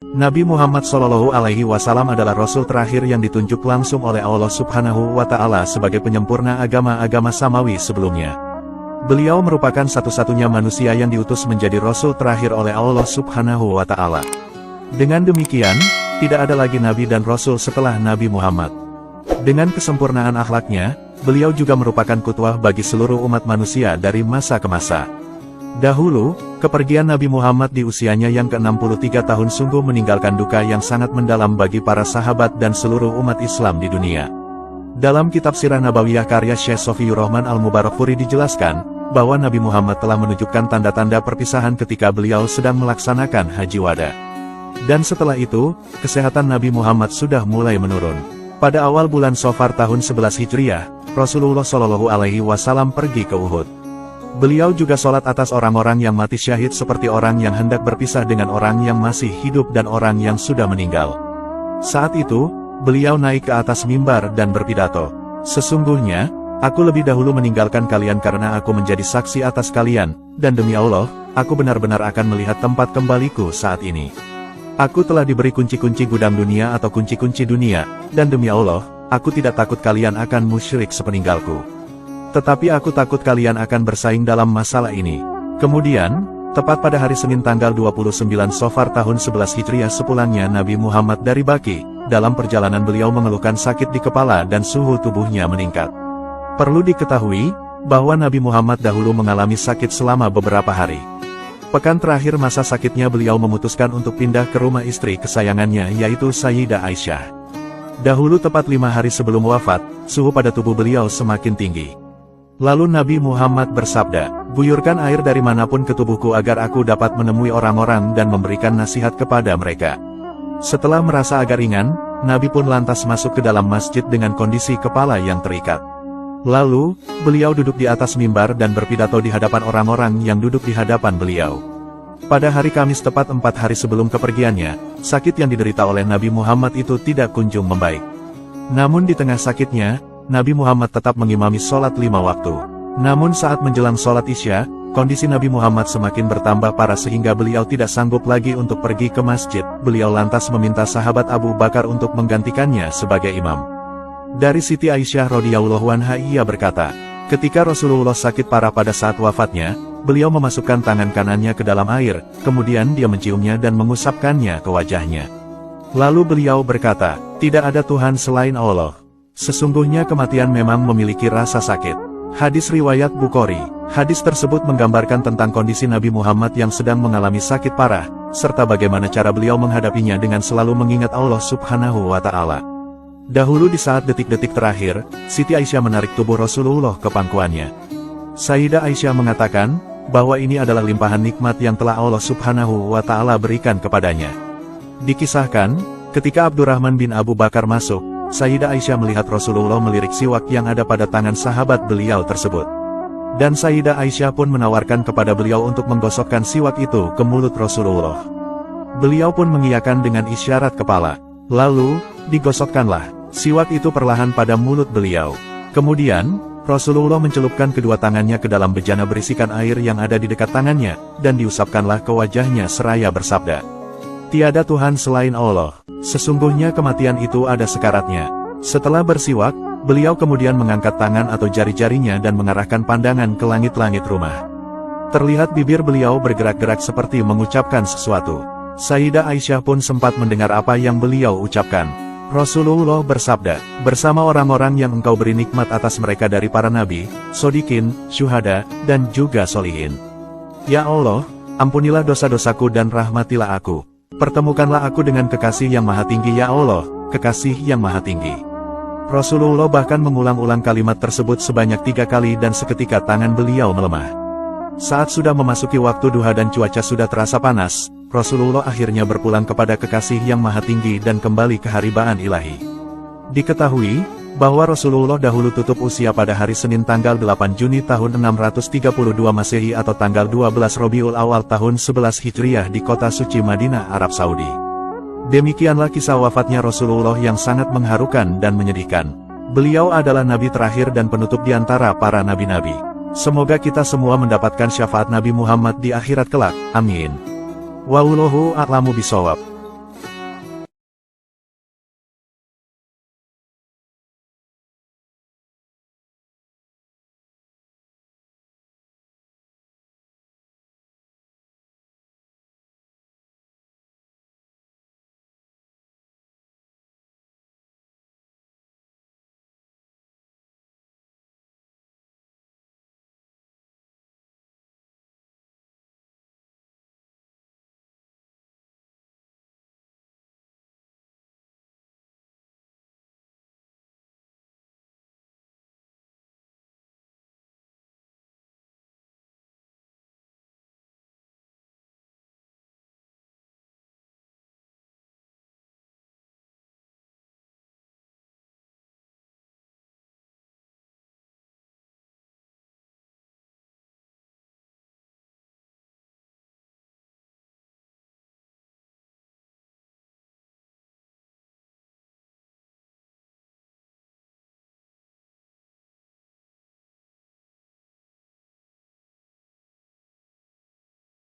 Nabi Muhammad SAW adalah Rasul terakhir yang ditunjuk langsung oleh Allah Subhanahu wa Ta'ala sebagai penyempurna agama-agama samawi sebelumnya. Beliau merupakan satu-satunya manusia yang diutus menjadi Rasul terakhir oleh Allah Subhanahu wa Ta'ala. Dengan demikian, tidak ada lagi Nabi dan Rasul setelah Nabi Muhammad. Dengan kesempurnaan akhlaknya, beliau juga merupakan qudwah bagi seluruh umat manusia dari masa ke masa. Dahulu, kepergian Nabi Muhammad di usianya yang ke-63 tahun sungguh meninggalkan duka yang sangat mendalam bagi para sahabat dan seluruh umat Islam di dunia. Dalam kitab Sirah Nabawiyah karya Syekh Sofiyur Rahman Al-Mubarakfuri dijelaskan, bahwa Nabi Muhammad telah menunjukkan tanda-tanda perpisahan ketika beliau sedang melaksanakan Haji Wada. Dan setelah itu, kesehatan Nabi Muhammad sudah mulai menurun. Pada awal bulan Safar tahun 11 Hijriah, Rasulullah SAW pergi ke Uhud. Beliau juga sholat atas orang-orang yang mati syahid seperti orang yang hendak berpisah dengan orang yang masih hidup dan orang yang sudah meninggal. Saat itu, beliau naik ke atas mimbar dan berpidato, "Sesungguhnya, aku lebih dahulu meninggalkan kalian karena aku menjadi saksi atas kalian, dan demi Allah, aku benar-benar akan melihat tempat kembaliku saat ini. Aku telah diberi kunci-kunci gudang dunia atau kunci-kunci dunia, dan demi Allah, aku tidak takut kalian akan musyrik sepeninggalku. Tetapi aku takut kalian akan bersaing dalam masalah ini." Kemudian, tepat pada hari Senin tanggal 29 Safar tahun 11 Hijriah sepulangnya Nabi Muhammad dari Baqi, dalam perjalanan beliau mengeluhkan sakit di kepala dan suhu tubuhnya meningkat. Perlu diketahui, bahwa Nabi Muhammad dahulu mengalami sakit selama beberapa hari. Pekan terakhir masa sakitnya beliau memutuskan untuk pindah ke rumah istri kesayangannya yaitu Sayyidah Aisyah. Dahulu tepat 5 hari sebelum wafat, suhu pada tubuh beliau semakin tinggi. Lalu Nabi Muhammad bersabda, "Guyurkan air dari manapun ke tubuhku agar aku dapat menemui orang-orang dan memberikan nasihat kepada mereka." Setelah merasa agak ringan, Nabi pun lantas masuk ke dalam masjid dengan kondisi kepala yang terikat. Lalu, beliau duduk di atas mimbar dan berpidato di hadapan orang-orang yang duduk di hadapan beliau. Pada hari Kamis tepat 4 hari sebelum kepergiannya, sakit yang diderita oleh Nabi Muhammad itu tidak kunjung membaik. Namun di tengah sakitnya, Nabi Muhammad tetap mengimami sholat 5 waktu. Namun saat menjelang sholat Isya, kondisi Nabi Muhammad semakin bertambah parah sehingga beliau tidak sanggup lagi untuk pergi ke masjid. Beliau lantas meminta sahabat Abu Bakar untuk menggantikannya sebagai imam. Dari Siti Aisyah radhiyallahu anha ia berkata, ketika Rasulullah sakit parah pada saat wafatnya, beliau memasukkan tangan kanannya ke dalam air, kemudian dia menciumnya dan mengusapkannya ke wajahnya. Lalu beliau berkata, "Tidak ada Tuhan selain Allah. Sesungguhnya kematian memang memiliki rasa sakit." Hadis riwayat Bukhari. Hadis tersebut menggambarkan tentang kondisi Nabi Muhammad yang sedang mengalami sakit parah, serta bagaimana cara beliau menghadapinya dengan selalu mengingat Allah Subhanahu wa Ta'ala. Dahulu di saat detik-detik terakhir, Siti Aisyah menarik tubuh Rasulullah ke pangkuannya. Sayyidah Aisyah mengatakan, bahwa ini adalah limpahan nikmat yang telah Allah Subhanahu wa Ta'ala berikan kepadanya. Dikisahkan, ketika Abdurrahman bin Abu Bakar masuk, Sayyidah Aisyah melihat Rasulullah melirik siwak yang ada pada tangan sahabat beliau tersebut. Dan Sayyidah Aisyah pun menawarkan kepada beliau untuk menggosokkan siwak itu ke mulut Rasulullah. Beliau pun mengiyakan dengan isyarat kepala. Lalu, digosokkanlah siwak itu perlahan pada mulut beliau. Kemudian, Rasulullah mencelupkan kedua tangannya ke dalam bejana berisikan air yang ada di dekat tangannya, dan diusapkanlah ke wajahnya seraya bersabda, "Tiada Tuhan selain Allah. Sesungguhnya kematian itu ada sekaratnya." Setelah bersiwak, beliau kemudian mengangkat tangan atau jari-jarinya dan mengarahkan pandangan ke langit-langit rumah. Terlihat bibir beliau bergerak-gerak seperti mengucapkan sesuatu. Sayyidah Aisyah pun sempat mendengar apa yang beliau ucapkan. Rasulullah bersabda, "Bersama orang-orang yang engkau beri nikmat atas mereka dari para nabi, shodikin, syuhada, dan juga solihin. Ya Allah, ampunilah dosa-dosaku dan rahmatilah aku. Pertemukanlah aku dengan kekasih yang maha tinggi ya Allah, kekasih yang maha tinggi." Rasulullah bahkan mengulang-ulang kalimat tersebut sebanyak 3 kali dan seketika tangan beliau melemah. Saat sudah memasuki waktu duha dan cuaca sudah terasa panas, Rasulullah akhirnya berpulang kepada kekasih yang maha tinggi dan kembali ke haribaan ilahi. Diketahui, bahwa Rasulullah dahulu tutup usia pada hari Senin tanggal 8 Juni tahun 632 Masehi atau tanggal 12 Rabiul Awal tahun 11 Hijriah di kota suci Madinah, Arab Saudi. Demikianlah kisah wafatnya Rasulullah yang sangat mengharukan dan menyedihkan. Beliau adalah nabi terakhir dan penutup di antara para nabi-nabi. Semoga kita semua mendapatkan syafaat Nabi Muhammad di akhirat kelak. Amin. Wallahu a'lamu bishawab.